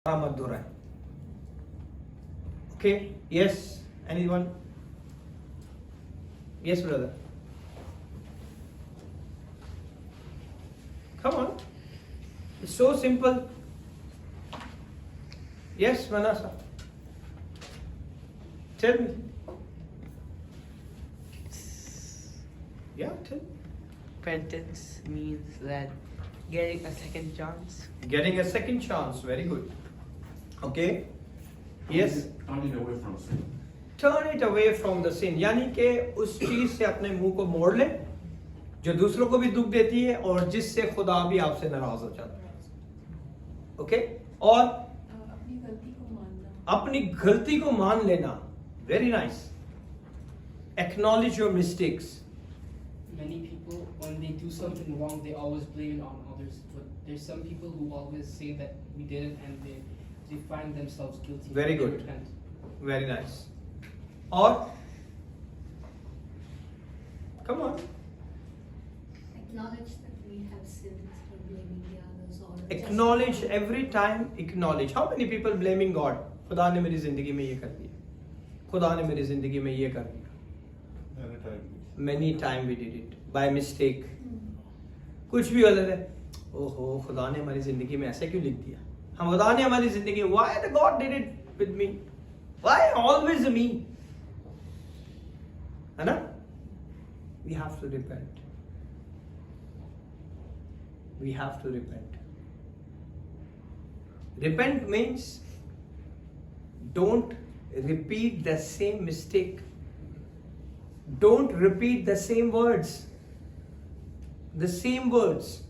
मत दोहराएं. Okay, yes, anyone? Yes, brother. Come on, it's so simple. Yes, Manasa, tell me. Yeah, tell me. Repentance means that getting a second chance. Getting a second chance, very good. Okay, yes. Turning away from sin. Turn it away from the sin, यानी कि उस चीज से अपने मुंह को मोड़ ले जो दूसरों को भी दुख देती है और जिससे खुदा भी आपसे नाराज हो जाता है. ओके, और अपनी गलती को मान लेना. Very nice. Acknowledge your mistakes. Many people, when they do something wrong, they always blame it on others. But there's some people who always say that we did it, and they find themselves guilty. Very They good. repent. Very nice. और come on, Acknowledge that we have sinned instead of blaming the others or acknowledge every time. Acknowledge. How many people blaming God? खुदा ने मेरी जिंदगी में ये कर दिया, खुदा ने मेरी जिंदगी में ये कर दिया. Many time we did it by mistake. कुछ भी गलत है, ओहो खुदा ने हमारी जिंदगी में ऐसे क्यों लिख दिया. हम खुदा ने हमारी जिंदगी में, why the God did it with me? Why always me? है ना? We have to repent. We have to repent. Repent means don't repeat the same mistake. Don't repeat the same words. The same words.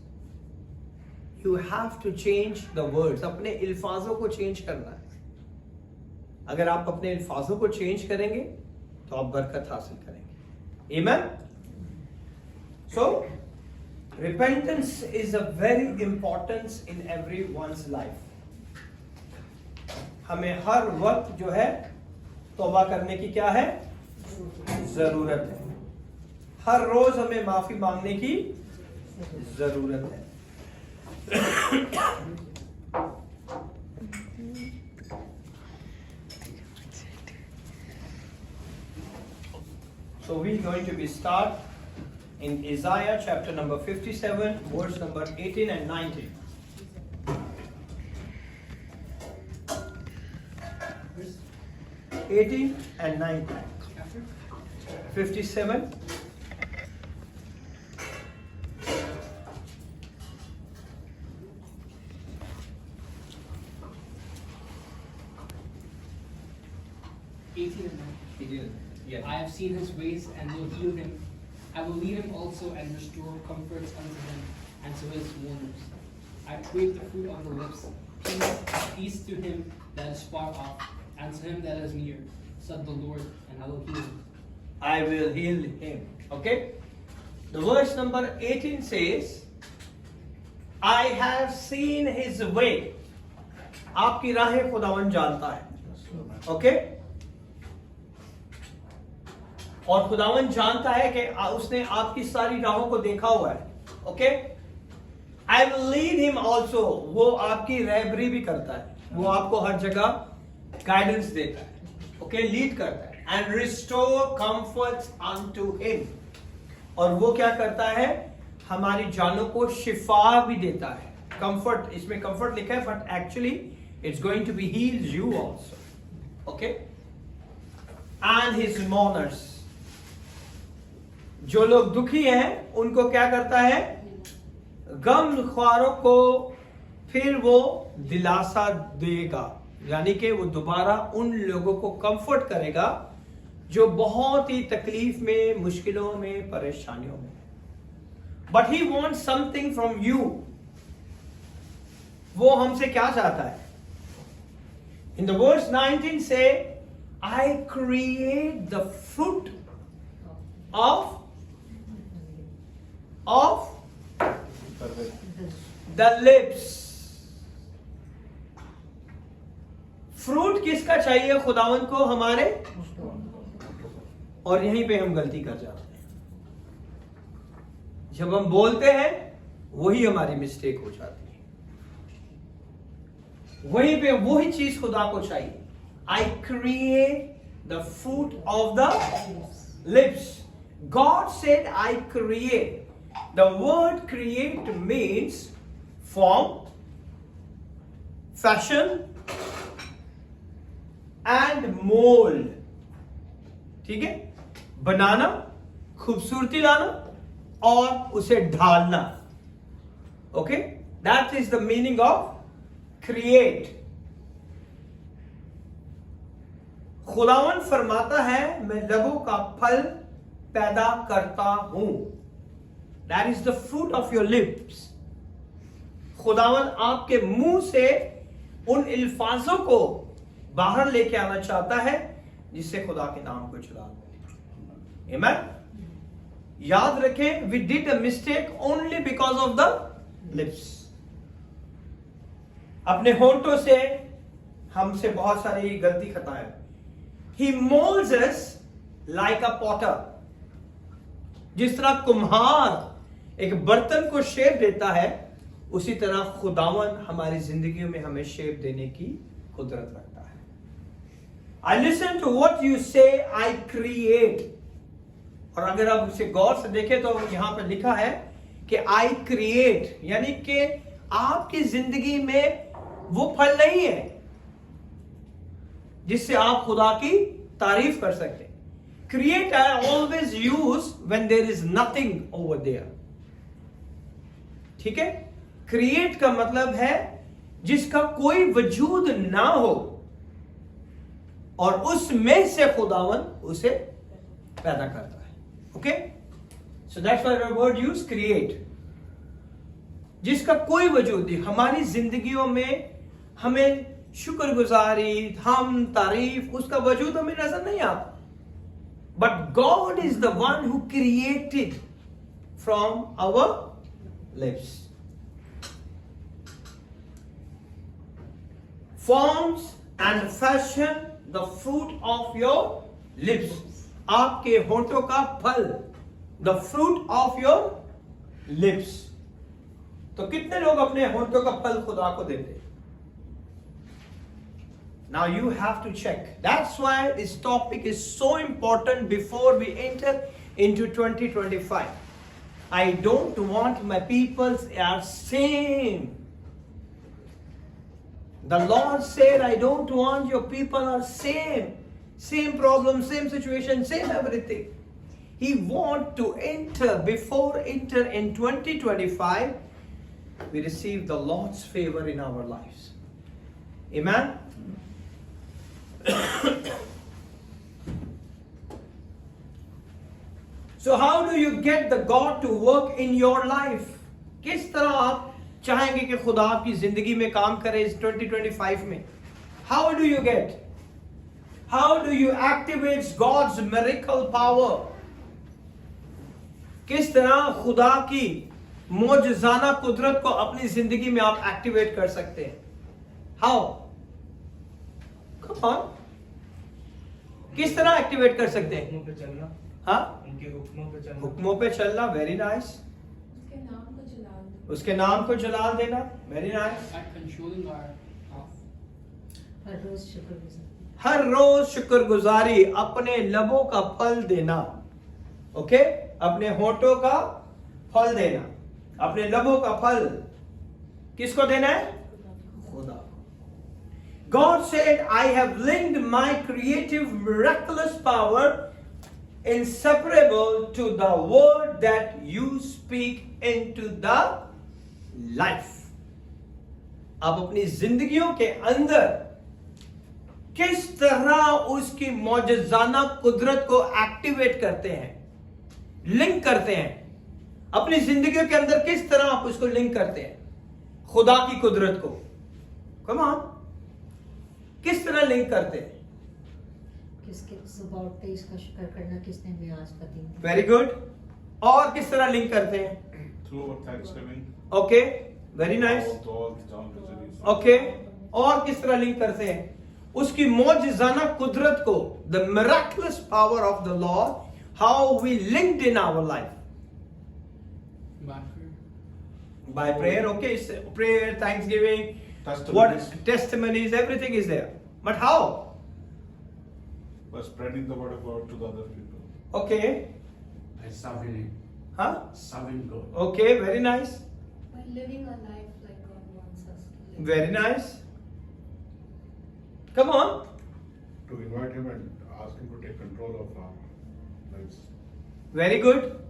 You have to change the words. अपने अल्फाजों को change करना है. अगर आप अपने अल्फाजों को चेंज करेंगे तो आप बरकत हासिल करेंगे. Amen? So, repentance is a very importance in everyone's life. हमें हर वक्त जो है तौबा करने की क्या है? जरूरत है. हर रोज हमें माफी मांगने की जरूरत है. So we're going to be start in Isaiah chapter number 57, verse number 18 and 19. Verse 18 and 19. after? 57. Yes. I have seen his ways and will heal him. I will lead him also and restore comforts unto him and to his wounds. I crave the fruit of the lips. Peace to him that is far off, and to him that is near, said the Lord, and I will heal him. I will heal him. Okay? The verse number 18 says, I have seen his way. आपकी राहें खुदावन जानता है. Okay? और खुदावन जानता है कि उसने आपकी सारी राहों को देखा हुआ है. Okay, I will lead him also. वो आपकी रहबरी भी करता है, वो आपको हर जगह गाइडेंस देता है. ओके, लीड करता है. And restore comforts unto him. और वो क्या करता है? हमारी जानों को शिफा भी देता है. कंफर्ट, इसमें कंफर्ट लिखा है but actually it's going to be heal you also. Okay, and his mourners. जो लोग दुखी हैं उनको क्या करता है? गम ख्वारों को फिर वो दिलासा देगा. यानी कि वो दोबारा उन लोगों को कंफर्ट करेगा जो बहुत ही तकलीफ में, मुश्किलों में, परेशानियों में. But he wants something from you. वो हमसे क्या चाहता है? इन द वर्स 19 से I create the fruit of the lips. Fruit किसका चाहिए खुदावन को? हमारे. और यहीं पे हम गलती कर जाते हैं. जब हम बोलते हैं वही हमारी मिस्टेक हो जाती है. वहीं पे वही चीज खुदा को चाहिए. I create the fruit of the lips. God said, I create. The word create means form, fashion, and mold. ठीक है? बनाना, खूबसूरती लाना और उसे ढालना. Okay? That is the meaning of create. खुदावन फरमाता है, मैं लबों का फल पैदा करता हूं. That is the fruit of your lips. खुदावन आपके मुंह से उन अल्फाजों को बाहर लेके आना चाहता है जिससे खुदा के नाम को चला दे. Amen? याद रखें, we did a mistake only because of the lips. अपने होंठों से हमसे बहुत सारी गलती खता है. He molds us like a potter. जिस तरह कुम्हार एक बर्तन को शेप देता है, उसी तरह खुदावन हमारी जिंदगियों में हमें शेप देने की कुदरत रखता है. I listen to what you say, I create. और अगर आप उसे गौर से देखें तो यहां पर लिखा है कि I create, यानी कि आपकी जिंदगी में वो फल नहीं है जिससे आप खुदा की तारीफ कर सकते. Create I always use when there is nothing over there. ठीक है? Create का मतलब है जिसका कोई वजूद ना हो और उसमें से खुदावन उसे पैदा करता है. Okay? So that's why the word used create. जिसका कोई वजूद नहीं. हमारी जिंदगियों में हमें शुक्रगुजारी, हम, तारीफ, उसका वजूद हमें नजर नहीं आता. But God is the one who created from our lips. Forms and fashion the fruit of your lips. आपके होंठों का फल. The fruit of your lips. तो कितने लोग अपने होंठों का फल खुदा को देते हैं? Now you have to check. That's why this topic is so important before we enter into 2025. I don't want my people are same. The Lord said, I don't want your people are same. Same problem, same situation, same everything. He wants to enter, before enter in 2025, we receive the Lord's favor in our lives. Amen? So how do you get the God to work in your life? किस तरह आप चाहेंगे कि खुदा आपकी जिंदगी में काम करे इस 2025 में? How do you get? How do you activate God's miracle power? किस तरह खुदा की मौजज़ाना कुदरत को अपनी जिंदगी में आप एक्टिवेट कर सकते हैं? How? Come on. किस तरह एक्टिवेट कर सकते हैं? हुक्मों पे चलना. हाँ? उनके हुक्मों पे चलना. हुक्मों पे चलना, वेरी नाइस. उसके नाम को जलाल दो. उसके नाम को जलाल देना, very nice. At controlling our mouth. हर रोज शुक्रगुजार. हर रोज शुक्रगुजारी, अपने लबों का फल देना. ओके? अपने होठों का फल देना. अपने लबों का फल किसको देना है? खुदा. God said, I have linked my creative miraculous power inseparable to the word that you speak into the life. आप अपनी जिंदगियों के अंदर किस तरह उसकी मौजज़ाना कुदरत को एक्टिवेट करते हैं, लिंक करते हैं. अपनी जिंदगियों के अंदर किस तरह आप उसको लिंक करते हैं खुदा की कुदरत को? Come on. किस तरह लिंक करते हैं? किसके सुबह उठते इसका शुक्र करना, किसने भी आज का दिन. Very good. और किस तरह लिंक करते हैं? Through thanksgiving. Okay, very nice. To all the John Visionaries. Okay, और किस तरह लिंक करते हैं? उसकी मौजज़ाना कुदरत को, the miraculous power of the Lord, how we linked in our life. By prayer. By prayer, okay, prayer, thanksgiving, What Testimonies testimonies, everything is there. But how? by spreading the word of God to the other people. Okay. By serving Huh? God. Okay, very nice. By living a life like God wants us to live. Very nice. Come on. To invite him and ask him to take control of our lives. Very good.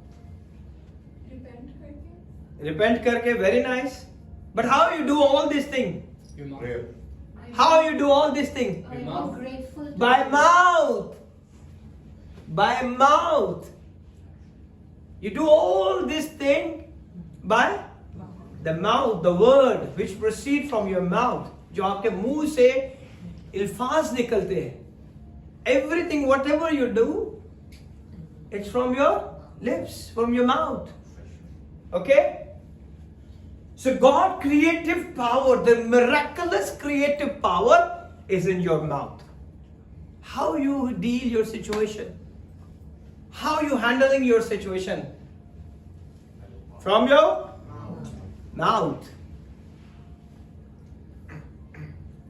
Repent karke, very nice. But how you do all these things? Your mouth. Prayer. How you do all these things? I am mouth. grateful to By God. mouth. By mouth. You do all this thing by the mouth, the word which proceed from your mouth. जो आपके मुंह से इल्फाज निकलते हैं. Everything, whatever you do, it's from your lips, from your mouth. Okay? So God creative power, the miraculous creative power is in your mouth. How you deal your situation? How you handling your situation? From your mouth.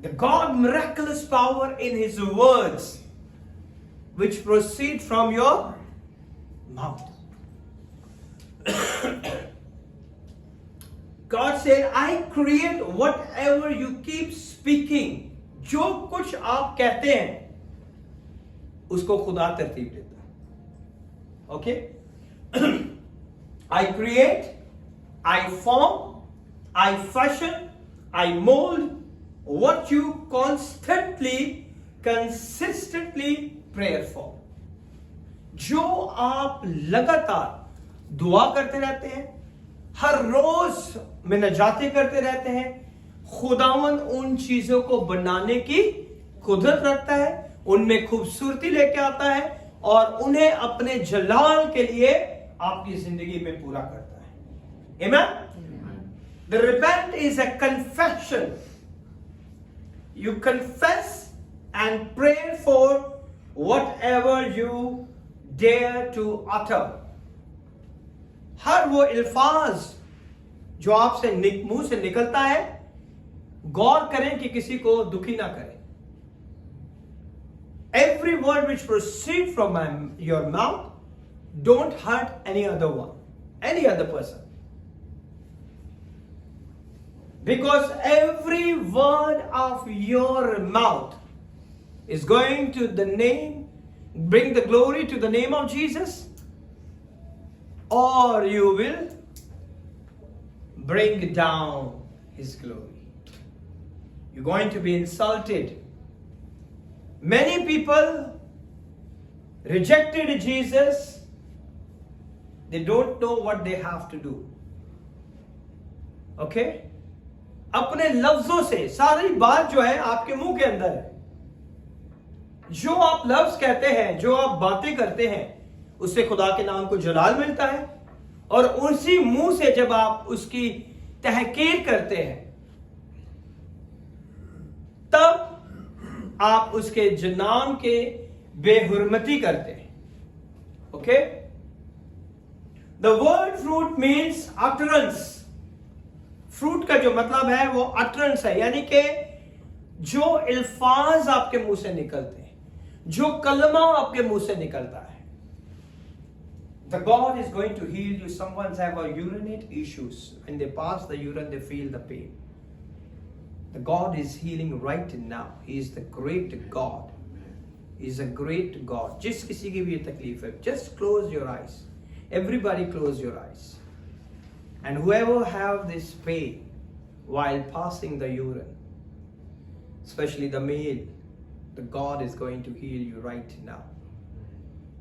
The God miraculous power in His words which proceed from your mouth. God said, I create whatever you keep speaking. जो कुछ आप कहते हैं उसको खुदा तरतीब देता है. Okay? I create, I form, I fashion, I mold what you constantly, consistently pray for. जो आप लगातार दुआ करते रहते हैं, हर रोज मिन्नजातें करते रहते हैं, खुदावंद उन चीजों को बनाने की कुदरत रखता है, उनमें खूबसूरती लेके आता है और उन्हें अपने जलाल के लिए आपकी जिंदगी में पूरा करता है. Amen? The repent is a confession. You confess and pray for whatever you dare to utter. हर वो इल्फाज जो आपसे मुंह से निकलता है, गौर करें कि किसी को दुखी ना करें. Every word which proceeds from your mouth, don't hurt any other one, any other person. Because every word of your mouth is going to bring the glory to the name of Jesus, or you will bring down His glory. You're going to be insulted. Many people rejected Jesus. They don't know what they have to do. Okay? अपने लफ्जों से सारी बात जो है आपके मुंह के अंदर है. जो आप लफ्ज कहते हैं, जो आप बातें करते हैं, उससे खुदा के नाम को जलाल मिलता है. और उसी मुंह से जब आप उसकी तहकीर करते हैं, तब आप उसके नाम के बेहुरमती करते हैं. Okay? The word fruit means utterance. Fruit का जो मतलब है वो अटरेंस है, यानी कि जो अल्फाज आपके मुंह से निकलते हैं, जो कलमा आपके मुंह से निकलता है. The God is going to heal you. Someone have a urinate issues. When they pass the urine, they feel the pain. The God is healing right now. He is the great God. He is a great God. जिस किसी की भी ये तकलीफ है, just close your eyes. Everybody close your eyes. And whoever have this pain while passing the urine, especially the male, the God is going to heal you right now.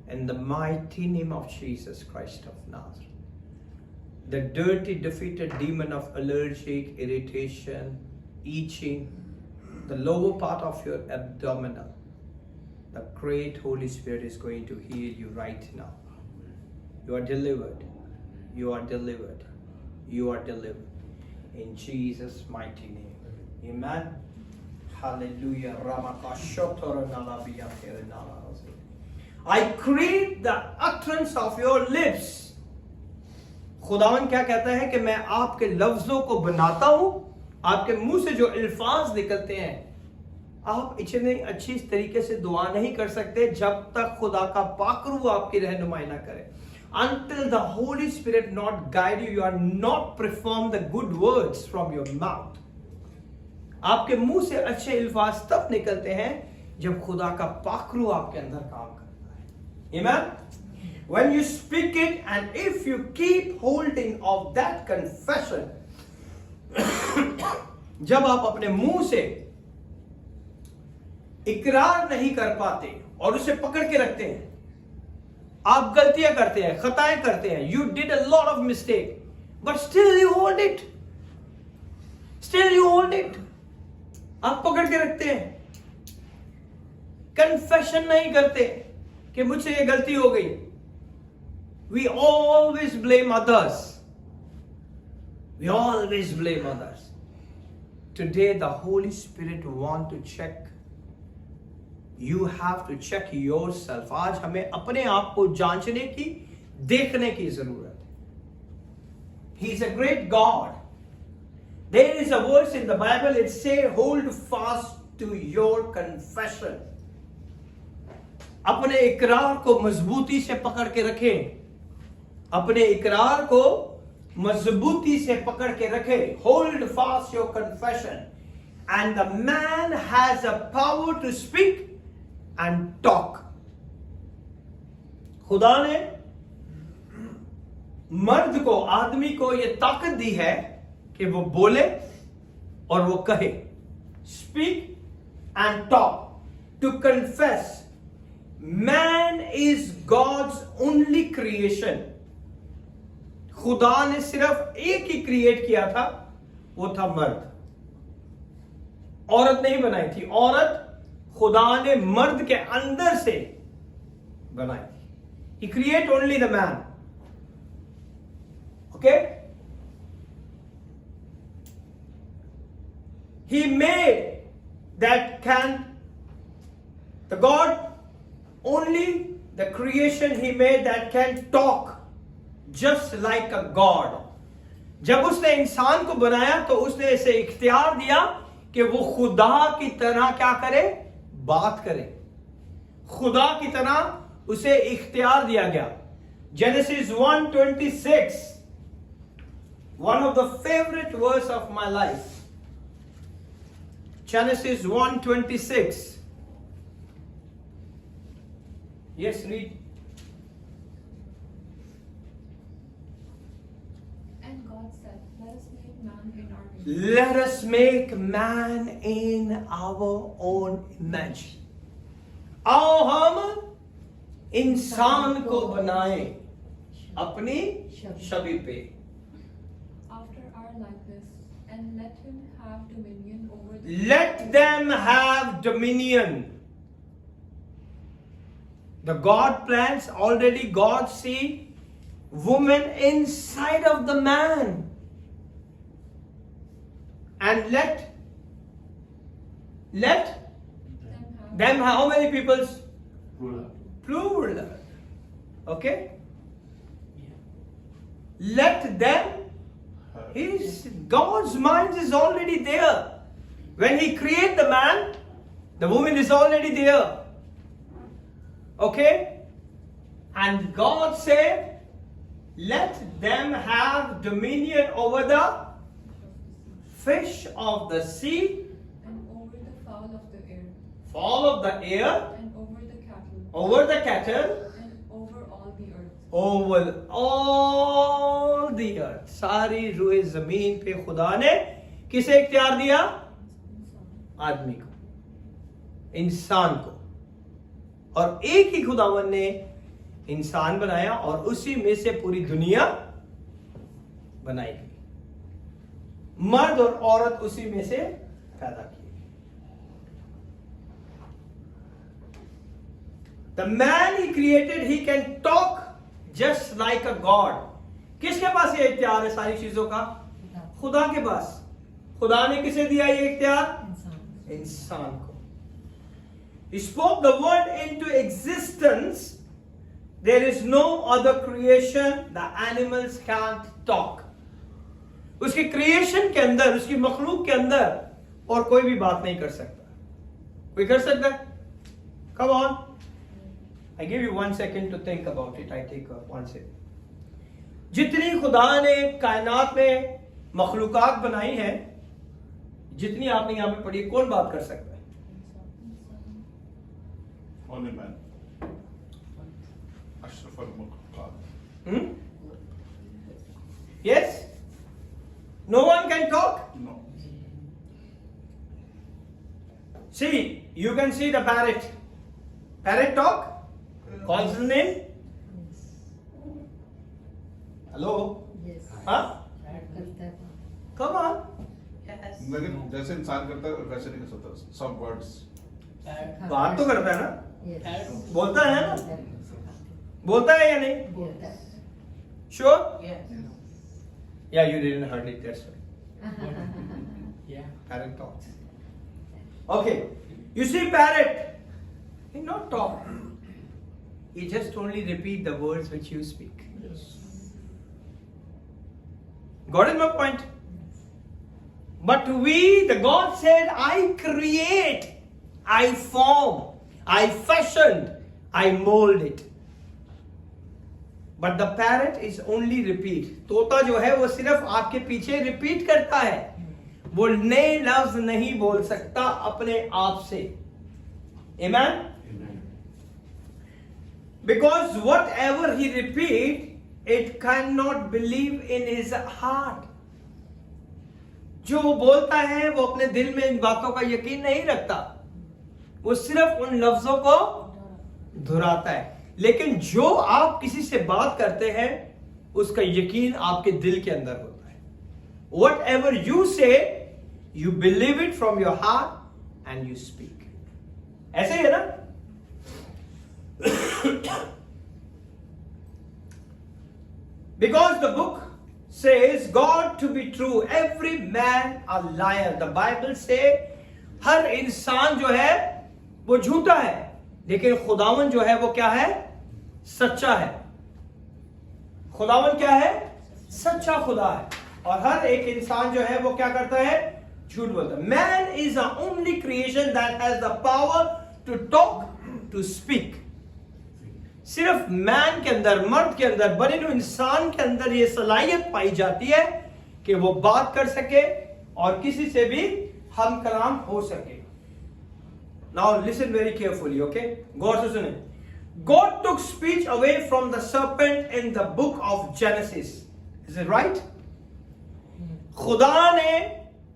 In the mighty name of Jesus Christ of Nazareth. The dirty, defeated demon of allergic, irritation, itching, the lower part of your abdominal, the great Holy Spirit is going to heal you right now. You are delivered. You are delivered. You are delivered. In Jesus' mighty name. Amen. Hallelujah. I create the utterance of your lips. खुदावन क्या कहता है कि मैं आपके लफ्जों को बनाता हूं, आपके मुंह से जो अल्फाज निकलते हैं, आप इतने अच्छी तरीके से दुआ नहीं कर सकते जब तक खुदा का पाक रूह आपकी रहनुमाई ना करे. Until the Holy Spirit not guide you, you are not perform the good words from your mouth. आपके मुंह से अच्छे अल्फाज तब निकलते हैं जब खुदा का पाक रूह आपके अंदर काम करता है. Amen? When you speak it and if you keep holding of that confession, जब आप अपने मुंह से इकरार नहीं कर पाते और उसे पकड़ के रखते हैं, आप गलतियां करते हैं, खताएं करते हैं, you did a lot of mistake, but still you hold it, आप पकड़ के रखते हैं, कन्फेशन नहीं करते कि मुझसे ये गलती हो गई. We always blame others. Today the Holy Spirit want to check. You have to check yourself. आज हमें अपने आप को जांचने की, देखने की जरूरत है. He is a great God. There is a verse in the Bible, it say, hold fast to your confession. अपने इकरार को मजबूती से पकड़ के रखें. अपने इकरार को मजबूती से पकड़ के रखें. Hold fast your confession. And the man has a power to speak and talk. खुदा ने मर्द को, आदमी को यह ताकत दी है कि वो बोले और वो कहे. Speak and talk. To confess. Man is God's only creation. खुदा ने सिर्फ एक ही क्रिएट किया था, वो था मर्द. औरत नहीं बनाई थी. औरत खुदा ने मर्द के अंदर से बनाई थी. He create only the man. Okay? He made that the God, only the creation he made that can talk just like a God. जब उसने इंसान को बनाया तो उसने इसे इख्तियार दिया कि वो खुदा की तरह क्या करे, बात करे. खुदा की तरह उसे इख्तियार दिया गया. Genesis 1:26, one of the favorite verse of my life. Genesis 1:26. Yes, read. And God said, let us make man in our image. Let us make man in our own image. आओ हम इंसान को बनाएं अपनी छवि पे. After our likeness, and let him have dominion over the Let them have dominion. The God plans, already God see woman inside of the man. And let them have how many peoples? Plural. Okay? Let them. God's mind is already there. When He create the man, the woman is already there. Okay? And God said, let them have dominion over the fish of the sea, and over the fowl of the air, fowl of the air, and over over the cattle, the cattle, and over all the earth. over all the earth. सारी रूहे जमीन पे खुदा ने किसे इख्तियार दिया? आदमी को, इंसान को. और एक ही खुदावन ने इंसान बनाया और उसी में से पूरी दुनिया बनाई गई. मर्द और औरत उसी में से पैदा किए गए. The man he created, he can talk just like a God. किसके पास ये इख्तियार है सारी चीजों का? खुदा के पास. खुदा ने किसे दिया ये इख्तियार? इंसान को. He spoke the word into existence. There is no other creation. The animals can't talk. उसकी क्रिएशन के अंदर, उसकी मखलूक के अंदर और कोई भी बात नहीं कर सकता। कोई कर सकता है? Come on, I give you 1 second to think about it. I take 1 second. जितनी खुदा ने कायनात में मखलूकात बनाई है, जितनी आपने यहां पे पढ़ी, कौन बात कर सकता है? Only man. Ashraf al-Makhluqat. Yes? No one can talk? No. See, you can see the parrot. Parrot talk? Calls his name? Yes. Hello? Yes. Huh? करता है। Come on. Yes. लेकिन जैसे इंसान करता है वैसे नहीं कर सकता। Some words. बात तो करता है ना? Yes. बोलता है ना? बोलता है या नहीं? बोलता है। Sure? Yes. Yeah, you didn't heard it, that's why. Yeah. Parrot talks. Okay. You see parrot, he not talk. He just only repeat the words which you speak. Got it my point? But we, the God said, I create, I form, I fashioned, I mold it. But the parrot is only repeat. तोता जो है वो सिर्फ आपके पीछे repeat करता है, वो नए लफ्ज नहीं बोल सकता अपने आप से। Amen? Amen. Because whatever he repeat, it cannot believe in his heart. जो वो बोलता है वो अपने दिल में इन बातों का यकीन नहीं रखता, वो सिर्फ उन लफ्जों को दोहराता है। लेकिन जो आप किसी से बात करते हैं उसका यकीन आपके दिल के अंदर होता है। Whatever you say, you believe it from your heart and you speak. ऐसे ही है ना? Because the book says God to be true, every man a liar. The Bible say हर इंसान जो है वो झूठा है, लेकिन खुदावन जो है वो क्या है? सच्चा है। खुदावन क्या है? सच्चा खुदा है। और हर एक इंसान जो है वो क्या करता है? झूठ बोलता है। Man is the only creation that has the power to talk, to speak. सिर्फ मैन के अंदर, मर्द के अंदर, बने हुए इंसान के अंदर ये सलाहियत पाई जाती है कि वो बात कर सके और किसी से भी हम कलाम हो सके। Now listen very carefully, okay? गौर से सुने। God took speech away from the serpent in the book of Genesis. Is it right? खुदा ने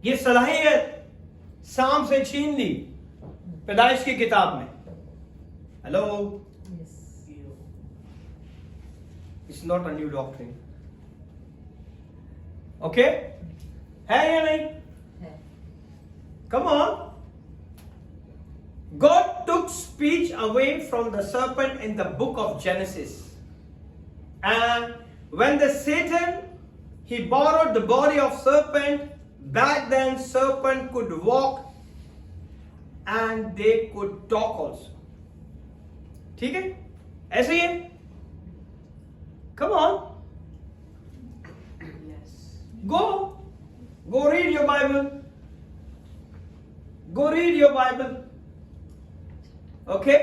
ये सलाहियत सांप से छीन ली पैदाइश की किताब में। Hello? Yes. It's not a new doctrine. Okay? है या नहीं? है। Come on. God took speech away from the serpent in the book of Genesis. And when the Satan, he borrowed the body of serpent, back then serpent could walk and they could talk also. ठीक है? ऐसे ही है? Come on. Yes. Go read your Bible. Go read your Bible. Okay?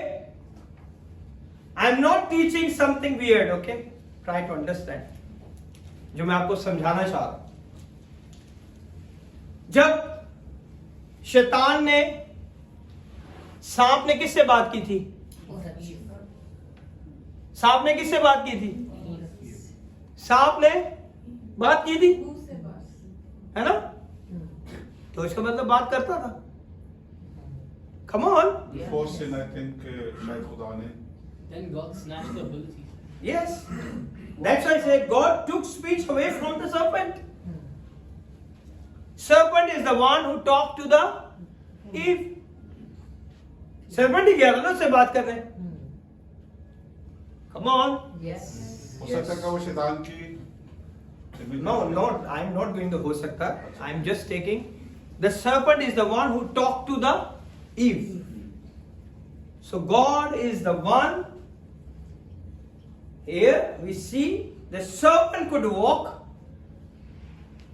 I'm not teaching something weird, okay? Try to understand. जो मैं आपको समझाना चाह रहा हूं। जब शैतान ने, सांप ने किससे बात की थी? सांप ने किससे बात की थी? सांप ने बात की थी, है ना? तो इसका मतलब बात करता था। Come on. Before sin, I think शायद खुदा ने Then God snatched the ability. Yes. That's why I said God took speech away from the serpent. Serpent is the one who talked to the Eve. Serpent ही गया था ना उससे बात करने। Come on. Yes. हो सकता है कि वो शैतान की No, I'm not going to हो सकता। I'm just taking. The serpent is the one who talked to the Eve. So God is the one. Here we see the serpent could walk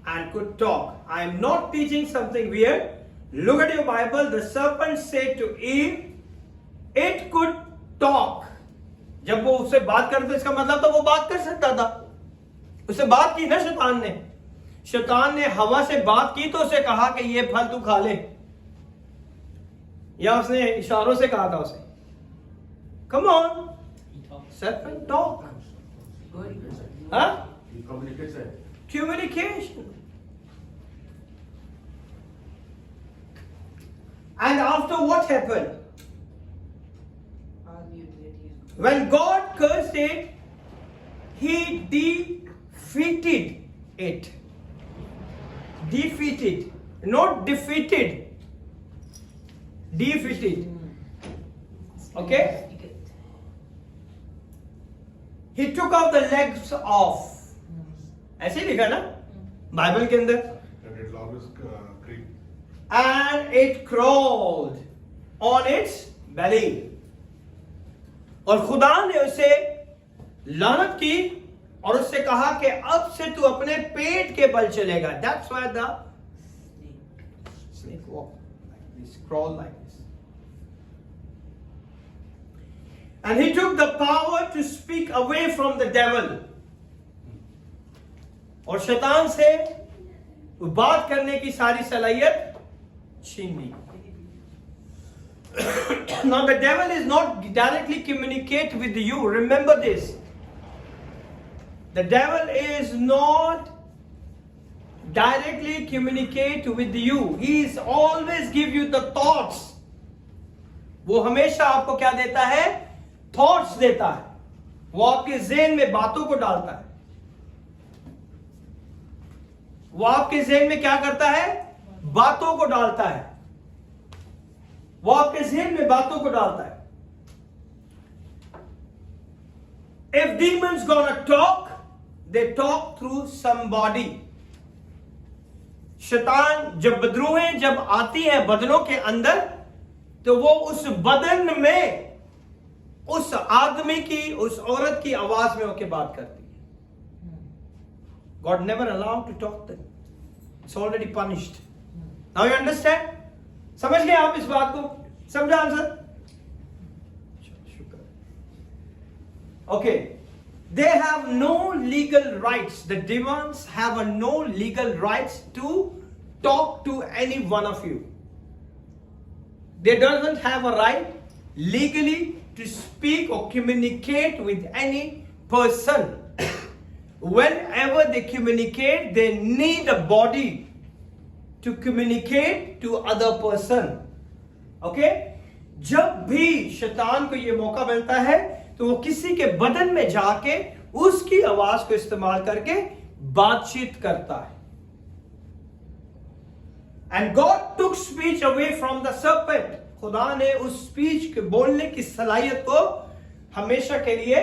and could talk. I am not teaching something weird. Look at your Bible. The serpent said to Eve, it could talk. जब वो उससे बात करता था, इसका मतलब तो वो बात कर सकता था. उससे बात की ना शैतान ने हवा से बात की तो उसे कहा कि ये फल तू खा ले, या उसने इशारों से कहा था उसे. Come on, He talks. serpent talk. Good. Huh? He communicates it. Communication. And after what happened? All the utilities. When God cursed it, He defeated it. Defeated. Not defeated. Defeated. Okay? He took out the legs off. ऐसे ही लिखा ना Bible के अंदर. That it'll always creep. And it crawled on its belly. और खुदा ने उसे लानत की और उससे कहा कि अब से तू अपने पेट के बल चलेगा. That's why the snake walk like this, crawl like this. And he took the power to speak away from the devil. और शैतान से बात करने की सारी सलाहियत छीन ली. Now the devil is not directly communicate with you. Remember this. The devil is not directly communicate with you. He is always give you the thoughts. वो हमेशा आपको क्या देता है? Thoughts देता है. वो आपके ज़हन में बातों को डालता है. वो आपके ज़हन में क्या करता है? बातों को डालता है. वो आपके ज़हन में बातों को डालता है. If demons gonna talk, they talk through somebody. शैतान जब बदरूहें जब आती हैं बदनों के अंदर, तो वो उस बदन में उस आदमी की, उस औरत की आवाज में होकर बात करती है. God never allowed to talk them. It's already punished. Now you understand? समझ गए आप इस बात को? समझा answer? Okay. They have no legal rights. The demons have no legal rights to talk to any one of you. They doesn't have a right legally to speak or communicate with any person. Whenever they communicate, they need a body to communicate to other person. Okay? जब भी शैतान को ये मौका मिलता है तो वो किसी के बदन में जाके उसकी आवाज को इस्तेमाल करके बातचीत करता है. And God took speech away from the serpent. खुदा ने उस स्पीच के बोलने की सलाहियत को हमेशा के लिए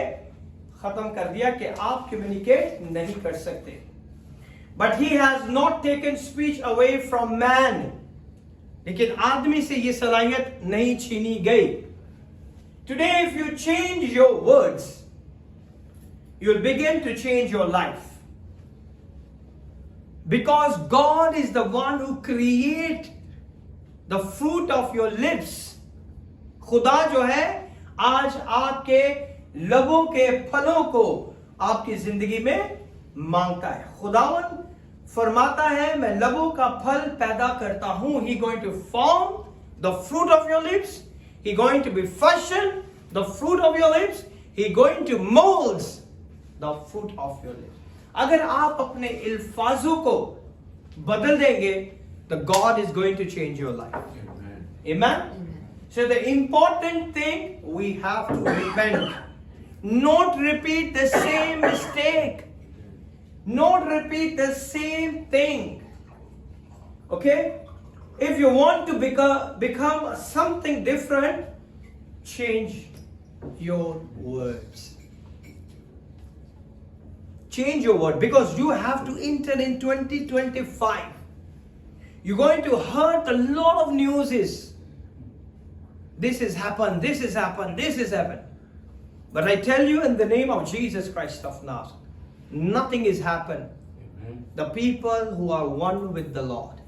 खत्म कर दिया कि आप कम्युनिकेट नहीं कर सकते. But he has not taken speech away from man. लेकिन आदमी से ये सलाहियत नहीं छीनी गई. Today if you change your words, you'll begin to change your life. Because God is the one who creates the fruit of your lips. खुदा जो है आज आपके लबों के फलों को आपकी जिंदगी में मांगता है. खुदावन फरमाता है मैं लबों का फल पैदा करता हूं. He going to form the fruit of your lips. He going to be fashion the fruit of your lips. He going to mold the fruit of your lips. अगर आप अपने अल्फाजों को बदल देंगे, the God is going to change your life. Amen. Amen? So the important thing, we have to repent. Not repeat the same mistake. Not repeat the same thing. Okay? If you want to become something different, change your words. Change your word, because you have to enter in 2025. You're going to hear a lot of news. This has happened, this has happened, this has happened. But I tell you in the name of Jesus Christ of Nazareth, nothing has happened. The people who are one with the Lord.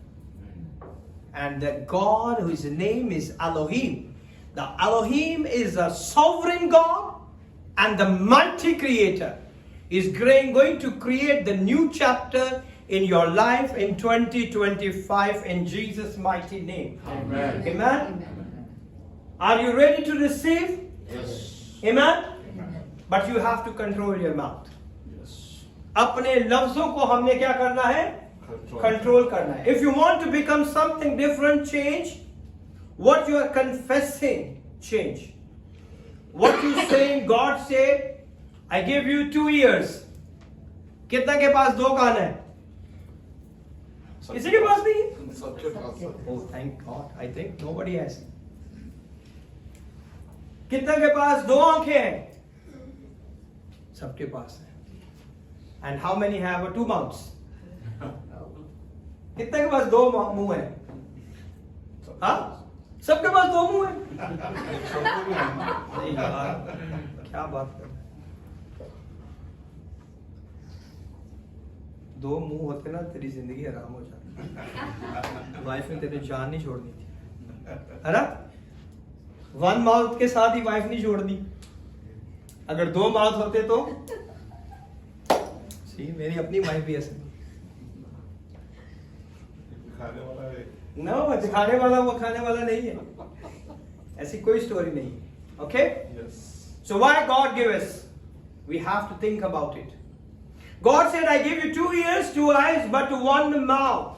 And that God, whose name is Elohim. The Elohim is a sovereign God and the mighty creator. Is going to create the new chapter in your life in 2025 in Jesus' mighty name. Amen. Amen. Are you ready to receive? Yes. Amen. Amen. But you have to control your mouth. Yes. अपने लफ्जों को हमने क्या करना है? Control. Control करना है. If you want to become something different, change. What you are confessing, change. What you saying, God said, I give you 2 years. कितना के पास 2 कान है? किसी के पास नहीं? सबके पास है। Oh, thank God. I think nobody has. कितना के पास 2 आंखें हैं? सबके पास है. And how many have 2 mouths? कितने के पास 2 मुंह हैं? हाँ? सबके पास 2 मुंह हैं? नहीं यार, क्या बात कर रहे हैं? 2 मुंह होते ना तेरी जिंदगी आराम हो जाती. वाइफ ने तेरे जान नहीं छोड़नी थी, है ना? 1 माउथ के साथ ही वाइफ नहीं छोड़नी. अगर 2 माउथ होते तो मेरी अपनी वाइफ भी ऐसे खाने वाला है। ना दिखाने वाला वो खाने वाला नहीं है. ऐसी कोई स्टोरी नहीं. Okay? Yes. So why God gave us? We have to think about it. God said, I give you 2 ears, 2 eyes, but 1 mouth.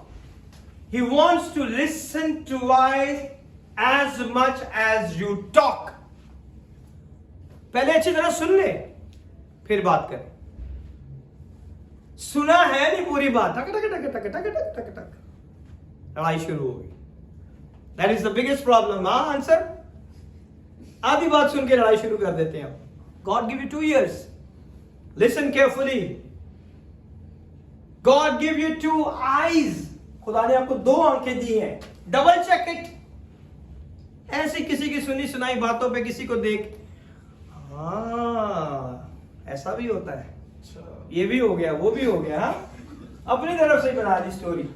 He wants to listen twice as much as you talk. पहले अच्छी तरह सुन ले, फिर बात कर. सुना है नहीं पूरी बात, टक टक टक टक टक टक टक टक, लड़ाई शुरू हो गई. That is the biggest problem. हाँ आंसर? आधी बात सुन के लड़ाई शुरू कर देते हैं. God give you 2 ears. Listen carefully. God give you 2 eyes. खुदा ने आपको 2 आंखें दी हैं. Double check it. ऐसी किसी की सुनी सुनाई बातों पे किसी को देख, हाँ ऐसा भी होता है, ये भी हो गया, वो भी हो गया. हाँ अपनी तरफ से बना दी स्टोरी.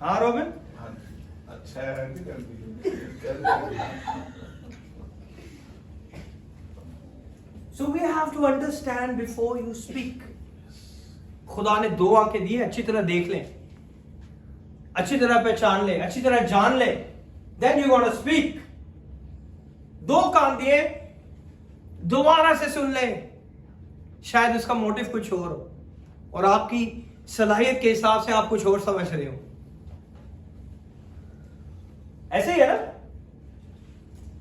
हाँ रोबिन, अच्छा है नहीं करती. So we have to understand before you speak. खुदा ने 2 आंखें दी हैं, अच्छी तरह देख लें, अच्छी तरह पहचान ले, अच्छी तरह जान ले. Then you gotta speak. 2 कान दिए, दोबारा से सुन ले. शायद उसका मोटिव कुछ और हो और आपकी सलाहियत के हिसाब से आप कुछ और समझ रहे हो. ऐसे ही है ना?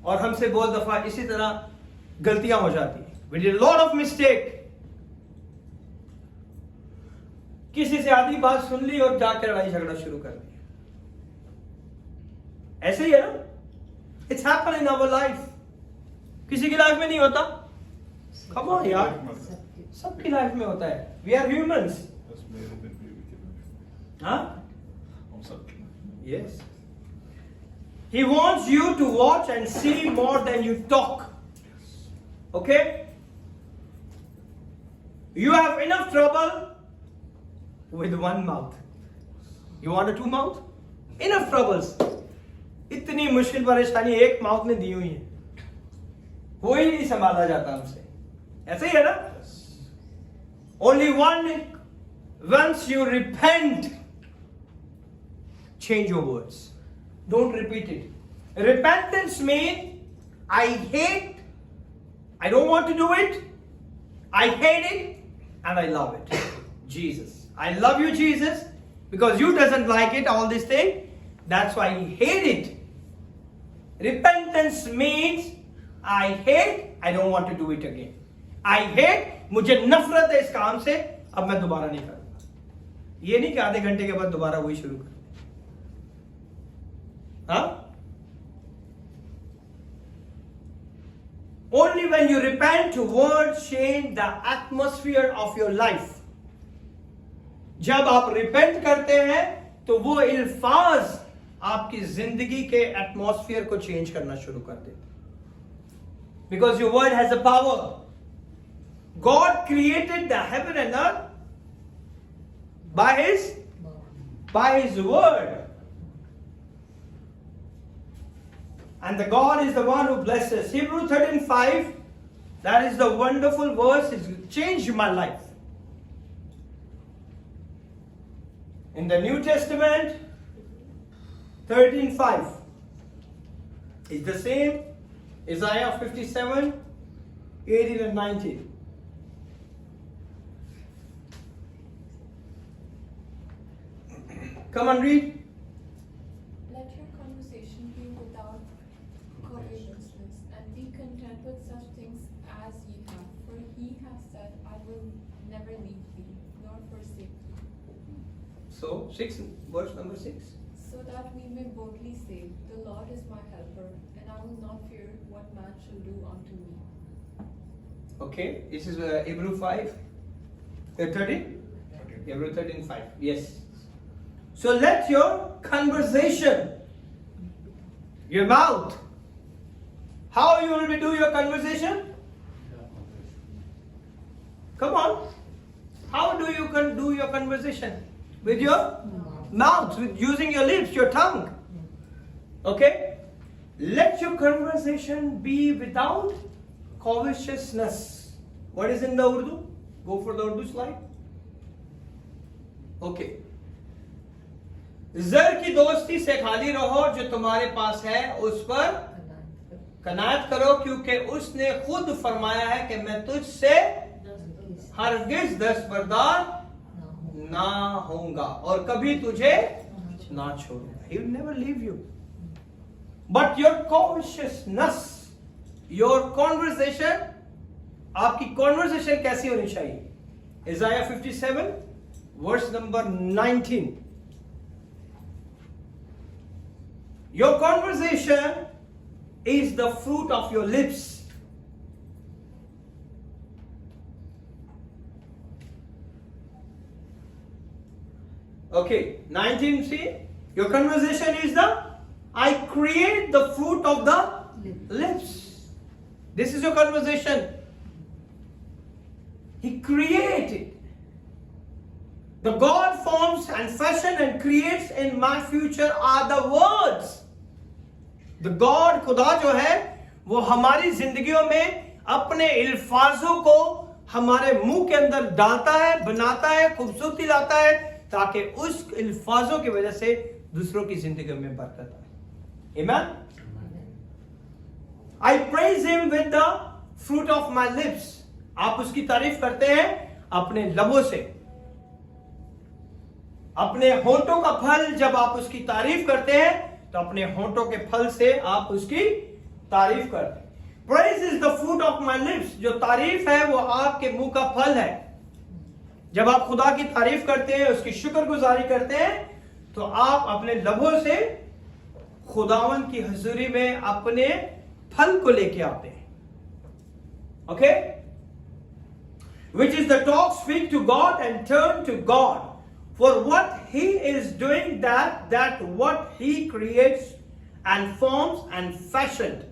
और हमसे बहुत दफा इसी तरह गलतियां हो जाती हैं. We did a lot of mistake. किसी से आधी बात सुन ली और जाकर लड़ाई झगड़ा शुरू कर दिया. ऐसे ही है ना? It's happened in our life. किसी की लाइफ में नहीं होता? Come on यार, सबकी लाइफ में होता है. We are humans. बस मेरे दिन भी हाँ? हम सबके. Yes. He wants you to watch and see more than you talk. Okay? You have enough trouble with 1 mouth. You want a 2 mouth? Enough troubles. इतनी मुश्किल परेशानी एक माउथ ने दी हुई है, कोई नहीं संभाला जाता हमसे. ऐसे ही है ना? Only one. Once you repent, change your words. Don't repeat it. Repentance means I hate, I don't want to do it, I hate it, and I love it. Jesus. I love you, Jesus, because you doesn't like it, all this thing. That's why I hate it. Repentance means I hate, I don't want to do it again. I hate, मुझे नफरत है इस काम से, अब मैं दोबारा नहीं करूंगा. ये नहीं कि आधे घंटे के बाद दोबारा वही शुरू कर. हाँ? Only when you repent, words change the atmosphere of your life. जब आप रिपेंट करते हैं तो वो अल्फाज आपकी जिंदगी के एटमॉस्फेयर को चेंज करना शुरू कर देते. Because your word has a power. God created the heaven and earth By His word. And the God is the one who blesses. Hebrews 13:5, that is the wonderful verse. It's changed my life. In the New Testament, 13:5 is the same. Isaiah 57, 18 and 19. Come and read. Let your conversation be without covetousness, and be content with such things as ye have. For he hath said, I will never leave thee, nor forsake thee. So, verse number 6. So that we may boldly say, The Lord is my helper, and I will not fear what man shall do unto me. Okay, this is Hebrew 5, 13? Hebrew 13:5. Yes. So let your conversation, your mouth, how you will do your conversation? Come on. How do you do your conversation? With your mouth, with using your lips, your tongue. Okay? Let your conversation be without covetousness. What is in the Urdu? Go for the Urdu slide. Okay. जर की दोस्ती से खाली रहो, जो तुम्हारे पास है उस पर कनात करो, क्योंकि उसने खुद फरमाया है कि मैं तुझसे हरगिज दस्तबरदार ना होऊंगा और कभी तुझे ना छोड़ूंगा. He will never leave you. But your consciousness, your conversation, आपकी conversation कैसी होनी चाहिए? Isaiah 57 verse number 19. Your conversation is the fruit of your lips. Okay, 19, see? Your conversation is I create the fruit of the lips. This is your conversation. He created. The God forms and fashion and creates in my future are the words. The God, खुदा जो है वो हमारी जिंदगियों में अपने अल्फाजों को हमारे मुंह के अंदर डालता है, बनाता है, खूबसूरती लाता है, ताकि उस अल्फाजों की वजह से दूसरों की जिंदगी में बरकत आए. Amen. I praise him with the fruit of my lips. आप उसकी तारीफ करते हैं अपने लबों से. अपने होंठों का फल जब आप उसकी तारीफ करते हैं तो अपने होंठों के फल से आप उसकी तारीफ करते हैं. Praise is the fruit of my lips. जो तारीफ है वो आपके मुंह का फल है. जब आप खुदा की तारीफ करते हैं, उसकी शुक्रगुजारी करते हैं, तो आप अपने लबों से खुदावन की हुजूरी में अपने फल को लेके आते हैं. Okay? Which is the talk, speak to God and turn to God. For what he is doing, that what he creates and forms and fashioned.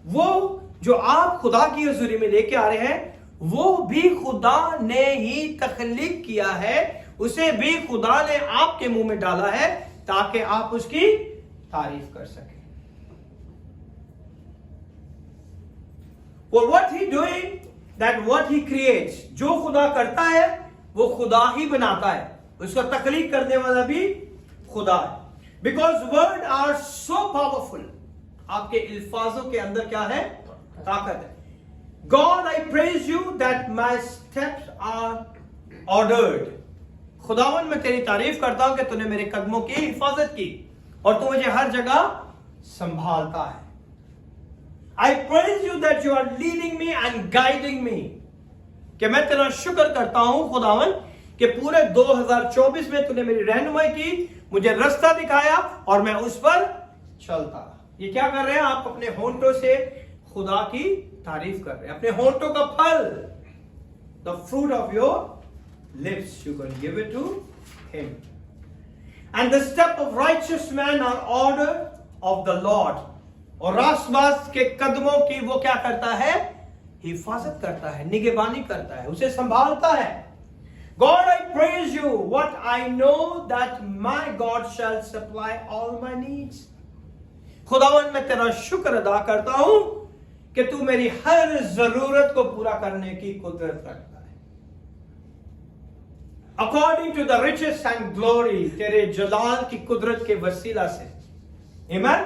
वो जो आप खुदा की हुजूरी में लेके आ रहे हैं, वो भी खुदा ने ही तख्लीक किया है, उसे भी खुदा ने आपके मुंह में डाला है ताकि आप उसकी तारीफ कर सकें. For what he doing, that what he creates. जो खुदा करता है वो खुदा ही बनाता है, उसका तख्लीक करने वाला भी खुदा है. Because words are so powerful. आपके अल्फाजों के अंदर क्या है? ताकत है. God, I praise you that my steps are ordered. खुदावन मैं तेरी तारीफ करता हूं कि तूने मेरे कदमों की हिफाजत की और तू मुझे हर जगह संभालता है. I praise you that you are leading me and guiding me. कि मैं तेरा शुक्र करता हूं खुदावन कि पूरे 2024 में तूने मेरी रहनुमाई की, मुझे रास्ता दिखाया और मैं उस पर चलता. ये क्या कर रहे हैं आप? अपने होंठों से खुदा की तारीफ कर रहे हैं. अपने होंठों का फल, the fruit of your lips, you can give it to him. And the step of righteous man are order of the Lord. और रास्तबाज के कदमों की वो क्या करता है? हिफाजत करता है, निगहबानी करता है, उसे संभालता है. God, I praise you. What I know that my God shall supply all my needs. खुदावन मैं तेरा शुक्र अदा करता हूं कि तू मेरी हर जरूरत को पूरा करने की कुदरत रखता है. According to the riches and glory, तेरे जलाल की कुदरत के वसीला से. Amen?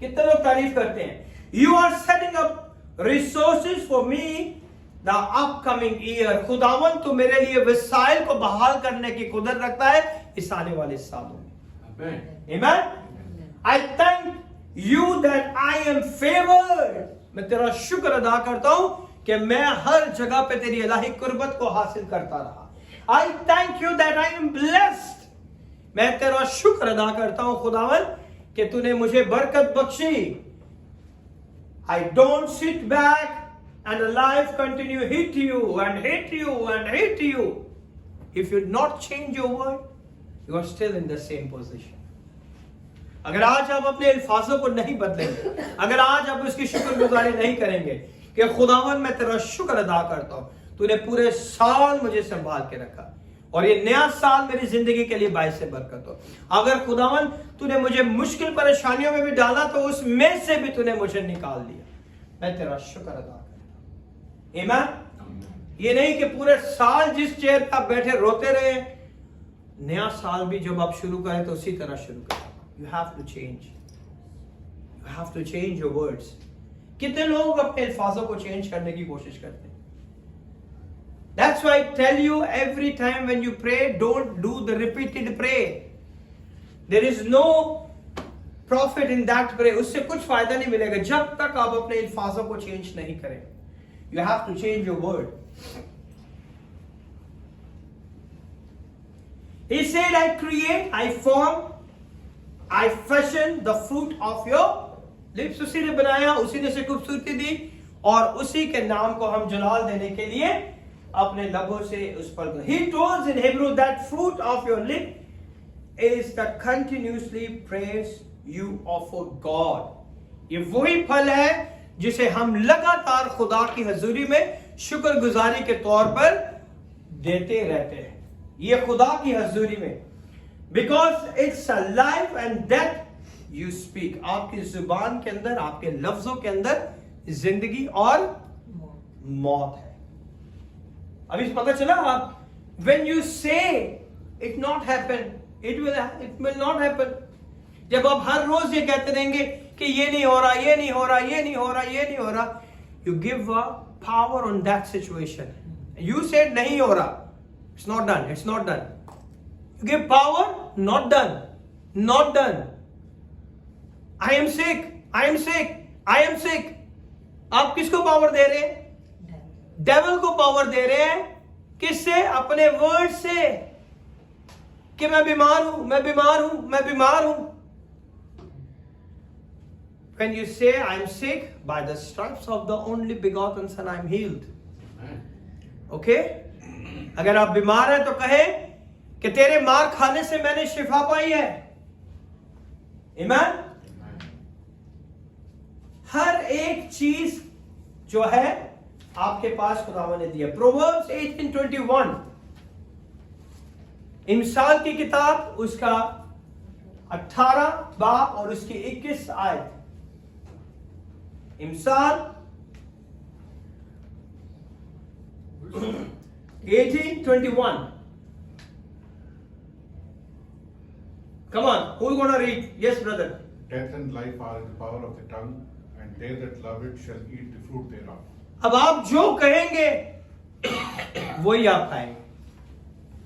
कितने लोग तारीफ करते हैं? You are setting up resources for me the upcoming year. खुदावन तू मेरे लिए वसाइल को बहाल करने की कुदरत रखता है इस आने वाले सालों में. Amen. Amen? I thank you that I am favored. मैं तेरा शुक्र अदा करता हूं कि मैं हर जगह पे तेरी इलाही कुर्बत को हासिल करता रहा. I thank you that I am blessed. मैं तेरा शुक्र अदा करता हूं खुदावन कि तूने मुझे बरकत Bakshi. I don't sit back and life continue hit you and hit you and hit you. If you not change your word, you are still in the same position. अगर आज आप अपने अल्फाजों को नहीं बदलेंगे, अगर आज आप उसकी शुक्रगुजारी नहीं करेंगे कि खुदावन मैं तेरा शुक्र अदा करता हूं, तूने पूरे साल मुझे संभाल के रखा और ये नया साल मेरी जिंदगी के लिए बायसे बरकत हो. अगर खुदावन तूने मुझे मुश्किल परेशानियों में भी डाला तो उसमें से भी तूने मुझे निकाल दिया. मैं तेरा शुक्र अदा करता हूं. आमीन. ये नहीं कि पूरे साल जिस चेयर पर आप बैठे रोते रहे, नया साल भी जब आप शुरू करें तो उसी तरह शुरू करें. You have to change. You have to change your words. कितने लोग अपने अल्फाजों को चेंज करने की कोशिश करते हैं? That's why I tell you every time when you pray, don't do the repeated pray. There is no profit in that pray. उससे कुछ फायदा नहीं मिलेगा जब तक आप अपने अल्फाजों को चेंज नहीं करें. You have to change your word. He said, I create, I form, I fashion the fruit of your lips. उसी ने बनाया, उसी ने से खूबसूरती दी और उसी के नाम को हम जलाल देने के लिए अपने लबों से उस पर. He told in Hebrew that fruit of your lip is the continuously praise you offer God. ये वही फल है जिसे हम लगातार खुदा की हजूरी में शुक्रगुजारी के तौर पर देते रहते हैं. ये खुदा की हजूरी में. Because it's a life and death you speak. आपकी जुबान के अंदर, आपके लफ्जों के अंदर जिंदगी और मौत है. अभी पता चला आप, when you say it not happen, it will not happen. जब आप हर रोज ये कहते रहेंगे कि ये नहीं हो रहा, ये नहीं हो रहा, ये नहीं हो रहा, ये नहीं हो रहा, you give a power on that situation. You said नहीं हो रहा, it's not done, it's not done. You give power, not done, not done. I am sick, I am sick, I am sick. आप किसको power दे रहे हैं? Devil को power दे रहे हैं. किससे? अपने वर्ड से कि मैं बीमार हूं, मैं बीमार हूं, मैं बीमार हूं. When you say I am sick, by the stripes of the only begotten Son I am healed. Okay? अगर आप बीमार हैं तो कहे कि तेरे मार खाने से मैंने शिफा पाई है. Amen? हर एक चीज जो है आपके पास खुदावंद ने दिया. Proverbs 18:21 इमसाल की किताब उसका 18 बाब और उसकी 21 आयत. इमसाल 18:21. Come on, who's gonna read? Yes, brother. Death and life are in the power of the tongue, and they that love it shall eat the fruit thereof. अब आप जो कहेंगे वही आप खाएंगे.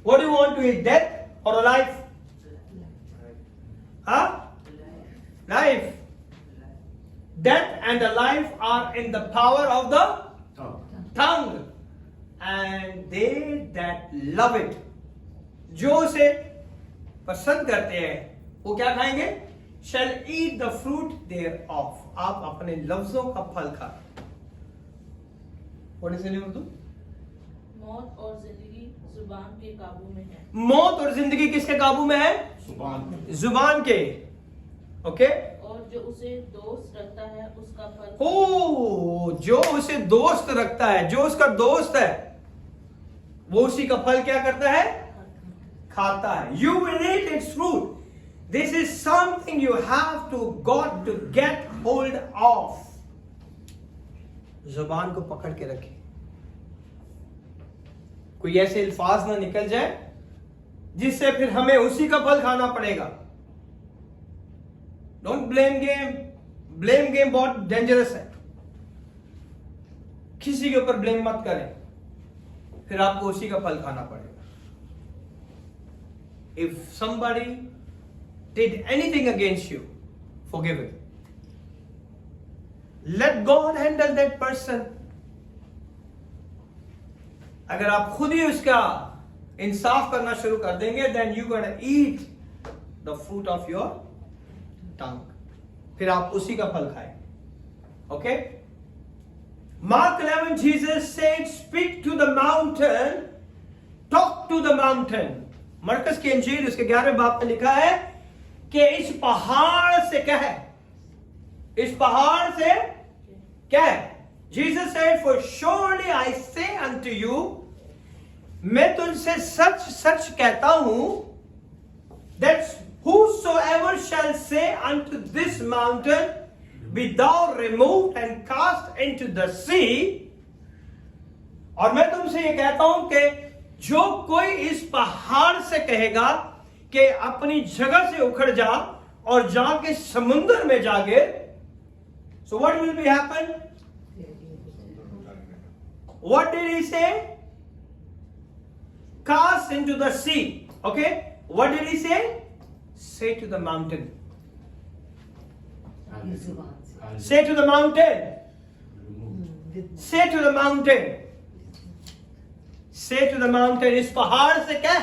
What do you want to eat, death or a life? Huh? Life. Death and the life are in the power of the tongue, and they that love it. जो उसे पसंद करते हैं वो क्या खाएंगे? Shall eat the fruit thereof. आप अपने लफ्जों का फल खा. What is in Urdu? मौत और जिंदगी जुबान के काबू में है. मौत और जिंदगी किसके काबू में है? जुबान के. ओके? और जो उसे दोस्त रखता है उसका फल. ओ, जो उसे दोस्त रखता है, जो उसका दोस्त है, वो उसी का फल क्या करता है? खाता है. You will eat its fruit. This is something you have got to get hold of. जुबान को पकड़ के रखें. कोई ऐसे अल्फाज ना निकल जाए जिससे फिर हमें उसी का फल खाना पड़ेगा. Don't blame game. Blame game बहुत डेंजरस है. किसी के ऊपर ब्लेम मत करें, फिर आपको उसी का फल खाना पड़ेगा. If somebody did anything against you, forgive him. Let God handle that person. अगर आप खुद ही उसका इंसाफ करना शुरू कर देंगे, then you gonna eat the fruit of your tongue. फिर आप उसी का फल खाएं. Okay? Mark 11, Jesus said, speak to the mountain, talk to the mountain. मरकस की इंजील उसके 11वें बाब में लिखा है कि इस पहाड़ से क्या है? इस पहाड़ से क्या है? Jesus said, for surely I say unto you, मैं तुमसे सच सच कहता हूं, that whosoever shall say unto this mountain, be thou removed and cast into the sea, और मैं तुमसे ये कहता हूं कि जो कोई इस पहाड़ से कहेगा कि अपनी जगह से उखड़ जा और जाके समुद्र में जा गिर, so what will be happen? What did he say? Cast into the sea. Okay? What did he say? Say to the mountain. Say to the mountain. Say to the mountain. Say to the mountain. इस पहाड़ से क्या?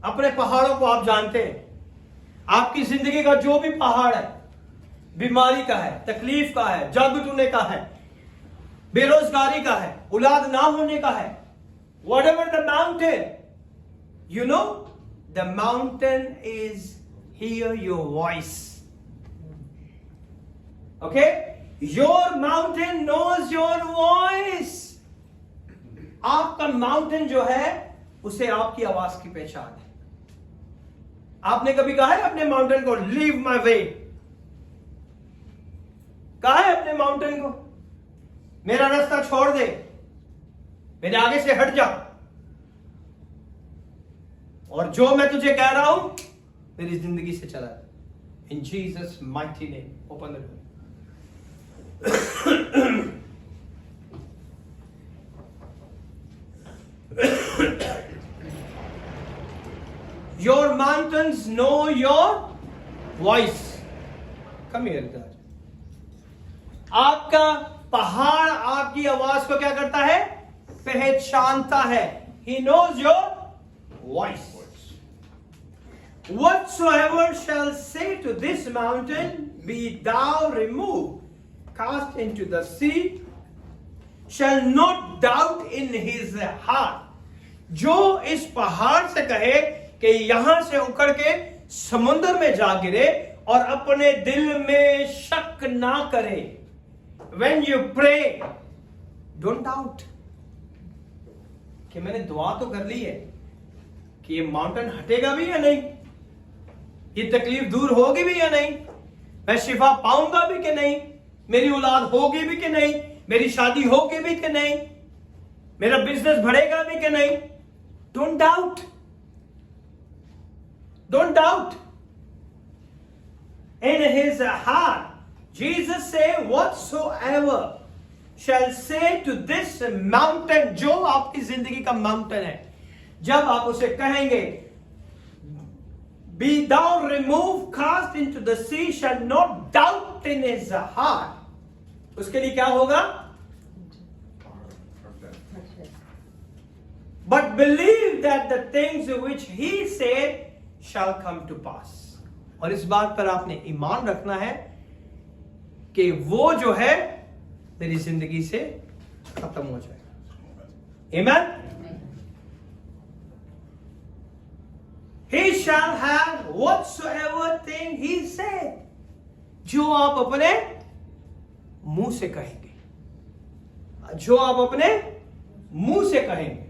अपने पहाड़ों को आप जानते हैं. आपकी जिंदगी का जो भी पहाड़ है, बीमारी का है, तकलीफ का है, जादू टूने का है, बेरोजगारी का है, औलाद ना होने का है, whatever the mountain, you know, the mountain is hear your voice. Okay? Your mountain knows your voice. आपका माउंटेन जो है उसे आपकी आवाज की पहचान है. आपने कभी कहा है अपने माउंटेन को लीव माय वे? कहा है अपने माउंटेन को मेरा रास्ता छोड़ दे, मेरे आगे से हट जा, और जो मैं तुझे कह रहा हूं मेरी जिंदगी से चला. इन Jesus mighty name open the door. Your mountains know your voice. Come here, God. आपका पहाड़ आपकी आवाज को क्या करता है? पहचानता है. He knows your voice. Whatsoever shall say to this mountain, be thou removed, cast into the sea, shall not doubt in his heart. जो इस पहाड़ से कहे कि यहां से उखड़ के समुद्र में जा गिरे और अपने दिल में शक ना करे. When you pray, don't doubt. कि मैंने दुआ तो कर ली है कि ये माउंटेन हटेगा भी या नहीं, ये तकलीफ दूर होगी भी या नहीं, मैं शिफा पाऊंगा भी कि नहीं, मेरी औलाद होगी भी कि नहीं, मेरी शादी होगी भी कि नहीं, मेरा बिजनेस बढ़ेगा भी कि नहीं. Don't doubt. Don't doubt. In his heart, Jesus said, whatsoever shall say to this mountain, जो आपकी जिंदगी का माउंटेन है, जब आप उसे कहेंगे be thou removed, cast into the sea, shall not doubt in his heart. उसके लिए क्या होगा? But believe that the things which he said shall come to pass. और इस बात पर आपने ईमान रखना है कि वो जो है तेरी जिंदगी से खत्म हो जाएगा. Amen? He shall have whatsoever thing he said. जो आप अपने मुंह से कहेंगे, जो आप अपने मुंह से कहेंगे,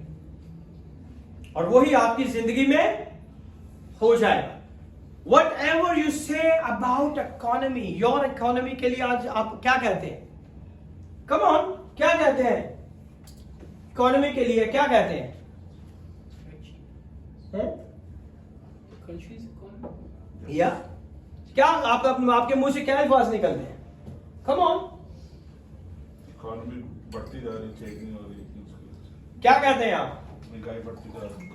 और वही आपकी जिंदगी में हो जाएगा। Whatever you say about economy, your economy के लिए आज आप क्या कहते हैं? Come on, क्या कहते हैं? इकोनॉमी के लिए क्या कहते हैं? Countries economy. या क्या आपके मुंह से क्या अल्फाज निकलते हैं? Come on, इकोनॉमी बढ़ती जा रही, चेक नहीं हो रही उसकी वजह से। क्या कहते हैं आप? महंगाई बढ़ती जा रही है।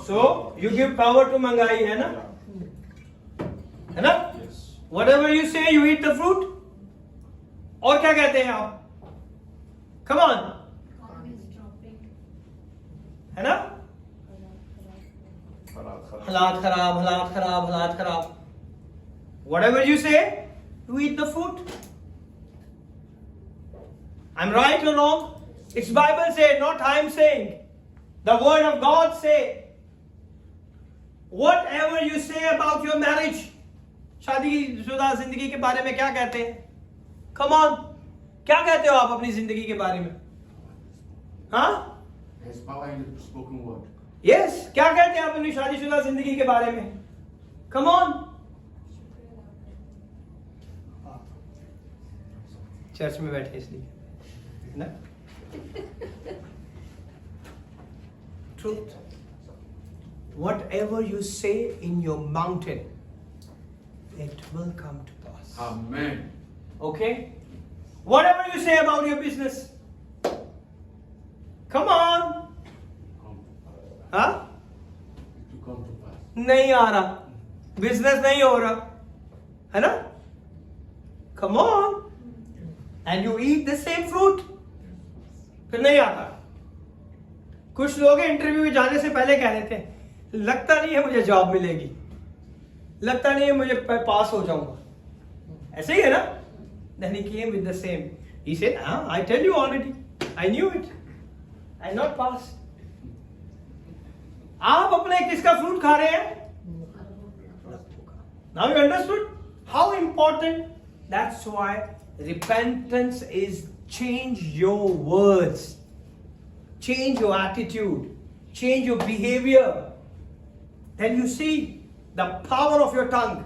So you give power to महंगाई, है ना? है ना? Yes. Whatever you say, you eat the fruit. और क्या कहते हैं आप? Come on, है ना? हालात खराब, हालात खराब, हालात खराब। Whatever you say, you eat the fruit. I'm right or wrong? It's Bible say, not I'm saying. The word of God say. Whatever you say about your marriage, शादीशुदा जिंदगी के बारे में क्या कहते हैं? Come on, क्या कहते हो आप अपनी जिंदगी के बारे में? हाँ? There's power in the spoken word. Yes, क्या कहते हैं आप अपनी शादीशुदा जिंदगी के बारे में? Come on. चर्च में बैठे इसलिए ना? Truth. Whatever you say in your mountain, it will come to pass. Amen. Okay? Whatever you say about your business, come on. हाँ? To come to pass. नहीं आ रहा, बिजनेस नहीं हो रहा, है ना? Come on. And you eat the same fruit. फिर नहीं आता। कुछ लोग इंटरव्यू में जाने से पहले कह रहे थे, लगता नहीं है मुझे जॉब मिलेगी, लगता नहीं है मुझे पास हो जाऊंगा, ऐसे ही है ना? Then he came with the same. He said, I tell you already, I knew it, I not passed. आप अपने किसका फ्रूट खा रहे हैं? Now you understood how important. That's why repentance is change your words, change your attitude, change your behavior. Then you see the power of your tongue.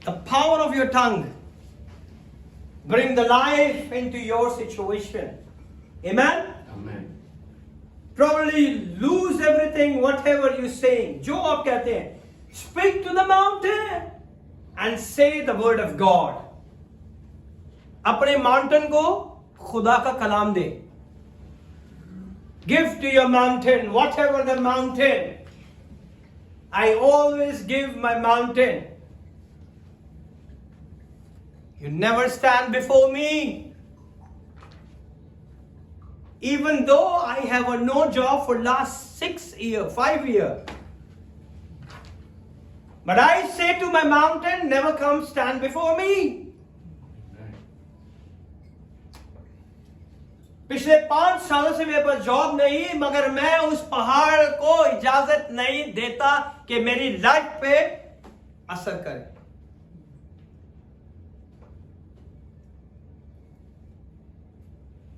The power of your tongue bring the life into your situation. Amen. Amen. Probably lose everything, whatever you saying. जो आप कहते हैं, speak to the mountain and say the word of God. अपने mountain को खुदा का कलाम दे. Give to your mountain, whatever the mountain. I always give my mountain. You never stand before me. Even though I have a no job for last 5 years. But I say to my mountain, never come stand before me. पिछले 5 सालों से मेरे पास job नहीं, मगर मैं उस पहाड़ को इजाजत नहीं देता कि मेरी लाइफ पे असर करे.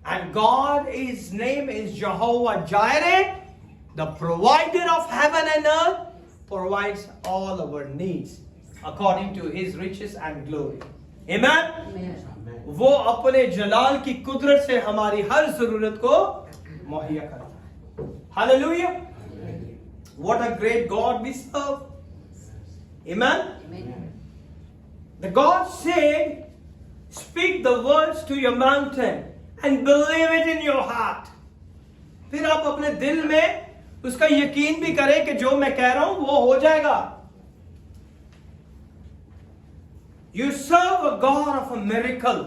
And God, His name is Jehovah Jireh, the provider of heaven and earth, provides all our needs according to His riches and glory. Amen? Amen. वो अपने जलाल की कुदरत से हमारी हर जरूरत को मुहैया करता है. Hallelujah! What a great God we serve. Amen? Amen. The God said, speak the words to your mountain and believe it in your heart. फिर आप अपने दिल में उसका यकीन भी करें कि जो मैं कह रहा हूं वो हो जाएगा. You serve a God of a miracle.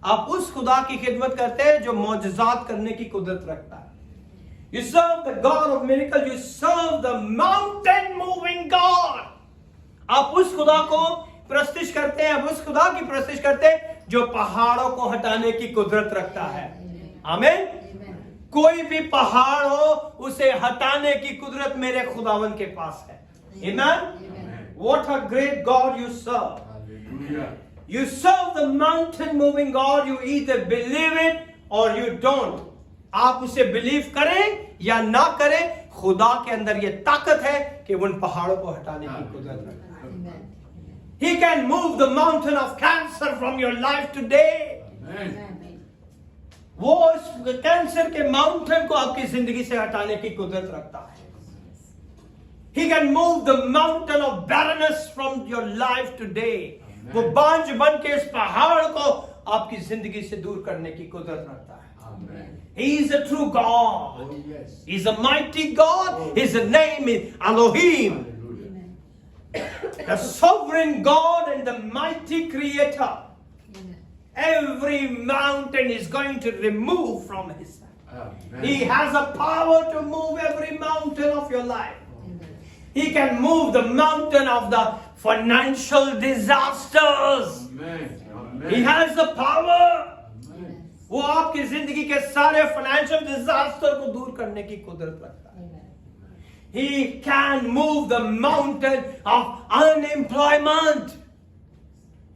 आप उस खुदा की खिदमत करते हैं जो मौजज़ात करने की कुदरत रखता है. You serve the God of miracle. You serve the mountain moving God. आप उस खुदा को प्रस्तिश करते हैं, आप उस खुदा की प्रस्तिश करते हैं जो पहाड़ों को हटाने की कुदरत रखता है. आमीन. कोई भी पहाड़ हो उसे हटाने की कुदरत मेरे खुदावन के पास है. Amen. What a great God you serve. Hallelujah. You serve the mountain moving God. You either believe it or you don't. आप उसे बिलीव करें या ना करें, खुदा के अंदर ये ताकत है कि उन पहाड़ों को हटाने की कुदरत रखता है. Amen. He can move the mountain of cancer from your life today. Amen. Amen. वो उस कैंसर के माउंटेन को आपकी जिंदगी से हटाने की कुदरत रखता है. He can move the mountain of barrenness from your life today. वो बांझ बन के इस पहाड़ को आपकी जिंदगी से दूर करने की कुदरत रखता है. Amen. He is a true God. Oh, yes. He is a mighty God. His name is Elohim, Hallelujah. Amen. the sovereign God and the mighty Creator. Amen. Every mountain is going to remove from his side. Amen. He has a power to move every mountain of your life. Amen. He can move the mountain of the financial disasters. Amen. Amen. He has the power. Amen. वो आपकी जिंदगी के सारे financial disaster को दूर करने की कुदरत रखता है. Amen. He can move the mountain of unemployment.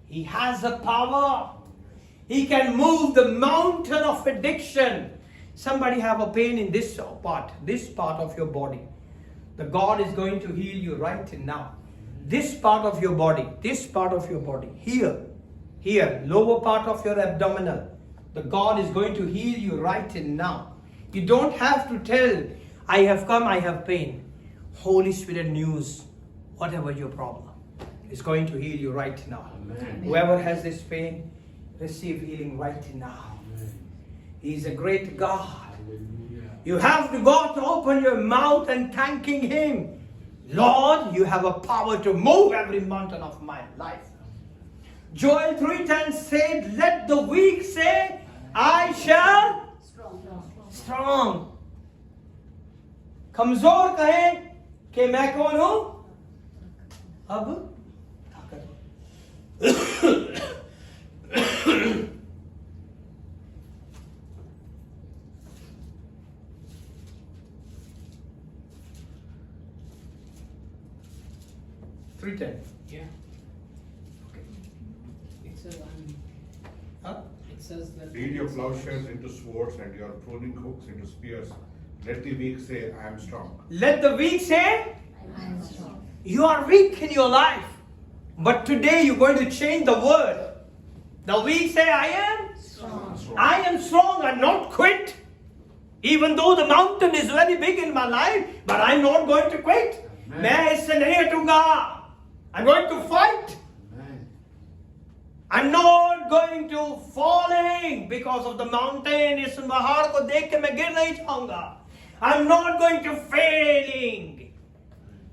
He has the power. He can move the mountain of addiction. Somebody have a pain in this part of your body. The God is going to heal you right now. This part of your body, here, lower part of your abdominal. The God is going to heal you right now. You don't have to tell, I have come, I have pain. Holy Spirit knows whatever your problem is going to heal you right now. Amen. Whoever has this pain, receive healing right now. He is a great God. Hallelujah. You have to go to open your mouth and thanking Him. Lord, you have a power to move every mountain of my life. Joel 3:10 said, let the weak say, I shall strong. कमजोर कहे कि मैं कौन हूं? अब ताकत. 3:10. Yeah. Okay. It says, Huh? it says that. Lead your plowshares into swords and your pruning hooks into spears. Let the weak say, I am strong. Let the weak say, I am strong. you are weak in your life. But today you're going to change the word. The weak say, I am strong and not quit. Even though the mountain is very big in my life, but I'm not going to quit. Amen. मैं इससे नहीं हटूंगा. I'm going to fight. Amen. I'm not going to falling because of the mountain. इस पहाड़ को देख के मैं गिर नहीं जाऊंगा. I'm not going to failing.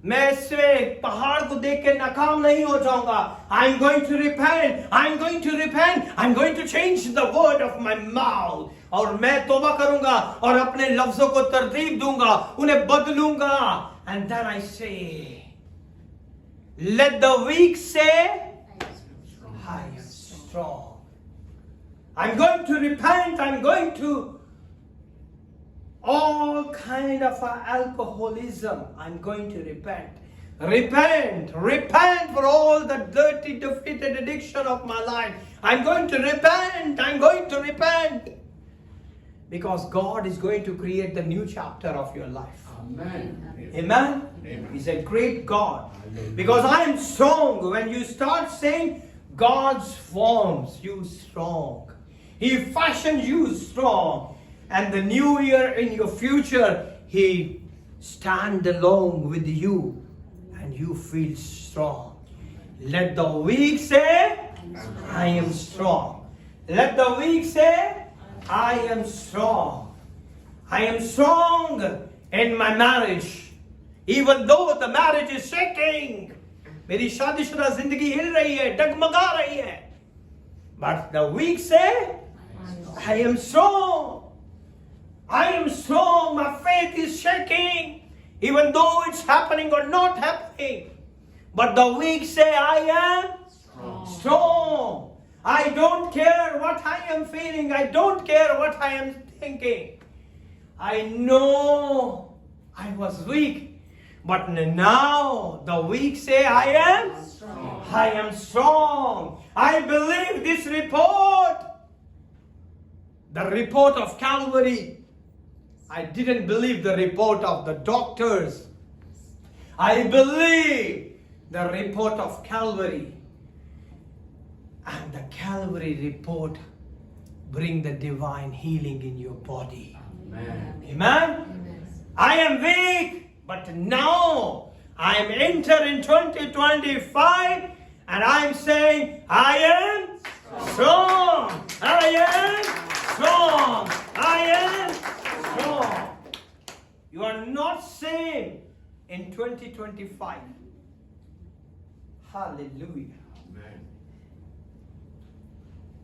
मैं इससे पहाड़ को देख के नाकाम नहीं हो जाऊंगा. I'm going to repent. I'm going to repent. I'm going to change the word of my mouth. और मैं तौबा करूंगा और अपने लफ्जों को तरतीब दूंगा, उन्हें बदलूंगा. And then I say, let the weak say, I am strong. I'm going to repent. I'm going to all kind of alcoholism. I'm going to repent. Repent for all the dirty, defeated addiction of my life. I'm going to repent. I'm going to repent. Because God is going to create the new chapter of your life. Amen. Amen? Amen. He's a great God. Hallelujah. Because I am strong. When you start saying God's forms you strong, He fashioned you strong, and the new year in your future He stand along with you and you feel strong. Let the weak say, I am strong. Let the weak say, I am strong. I am strong in my marriage. Even though the marriage is shaking. मेरी शादीशुदा जिंदगी हिल रही है, डगमगा रही है. But the weak say, I am strong. I am strong. My faith is shaking. Even though it's happening or not happening. But the weak say, I am strong. I don't care what I am feeling. I don't care what I am thinking. I know I was weak. But now the weak say, I am strong. I am strong. I believe this report. The report of Calvary. I didn't believe the report of the doctors. I believe the report of Calvary. And the Calvary report bring the divine healing in your body. Amen. Amen? Amen. I am weak, but now I am entering 2025 and I am saying, I am strong. I am strong. I am strong. You are not same in 2025. Hallelujah. Amen.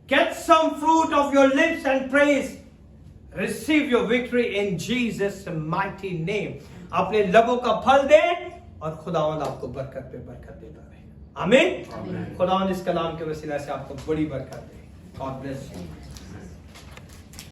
Get some fruit of your lips and praise. Receive your victory in Jesus' mighty name. अपने लबों का फल दे और खुदावंद आपको बरकत पे बरकत देता रहे. आमीन. Amen. खुदावंद इस कलाम के वसीला से आपको बड़ी बरकत दे. God bless you.